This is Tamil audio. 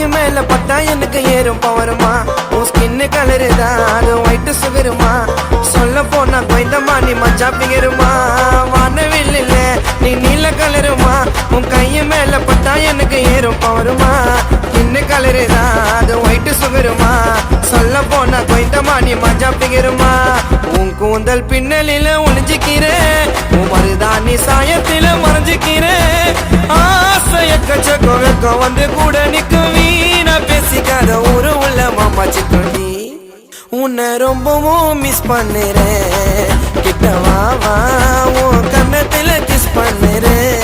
மேல பட்டா எனக்கு ஏறும் பவருமா உன் ஸ்கின்னு கலரு தான் அது ஒயிட் சுகருமா சொல்ல போனா கொய்ந்தமா நீ மச்சா பிகருமா வானவில் இல்ல நீ நீல கலருமா உன் கைய மேல பட்டா எனக்கு ஏறும் பவருமா ஸ்கின்னு கலரு தான் அது ஒயிட் சுகருமா சொல்ல போனா கொய்ந்தமா நீ மச்சா பிகருமா உன் கூந்தல் பின்னலில ஒளிஞ்சிக்கிறேன் உன் மருதாணி சாயத்தில மறைஞ்சிக்கிறேன் ஆசைய கச்ச வந்து கூட நிக்கும் வீணா பேசிக்காத ஒரு உள்ள மாமாச்சி துணி உன்னை ரொம்பவும் மிஸ் பண்ணுறேன் கிட்ட வா உன் கண்ணத்துல கிஸ் பண்ணுறேன்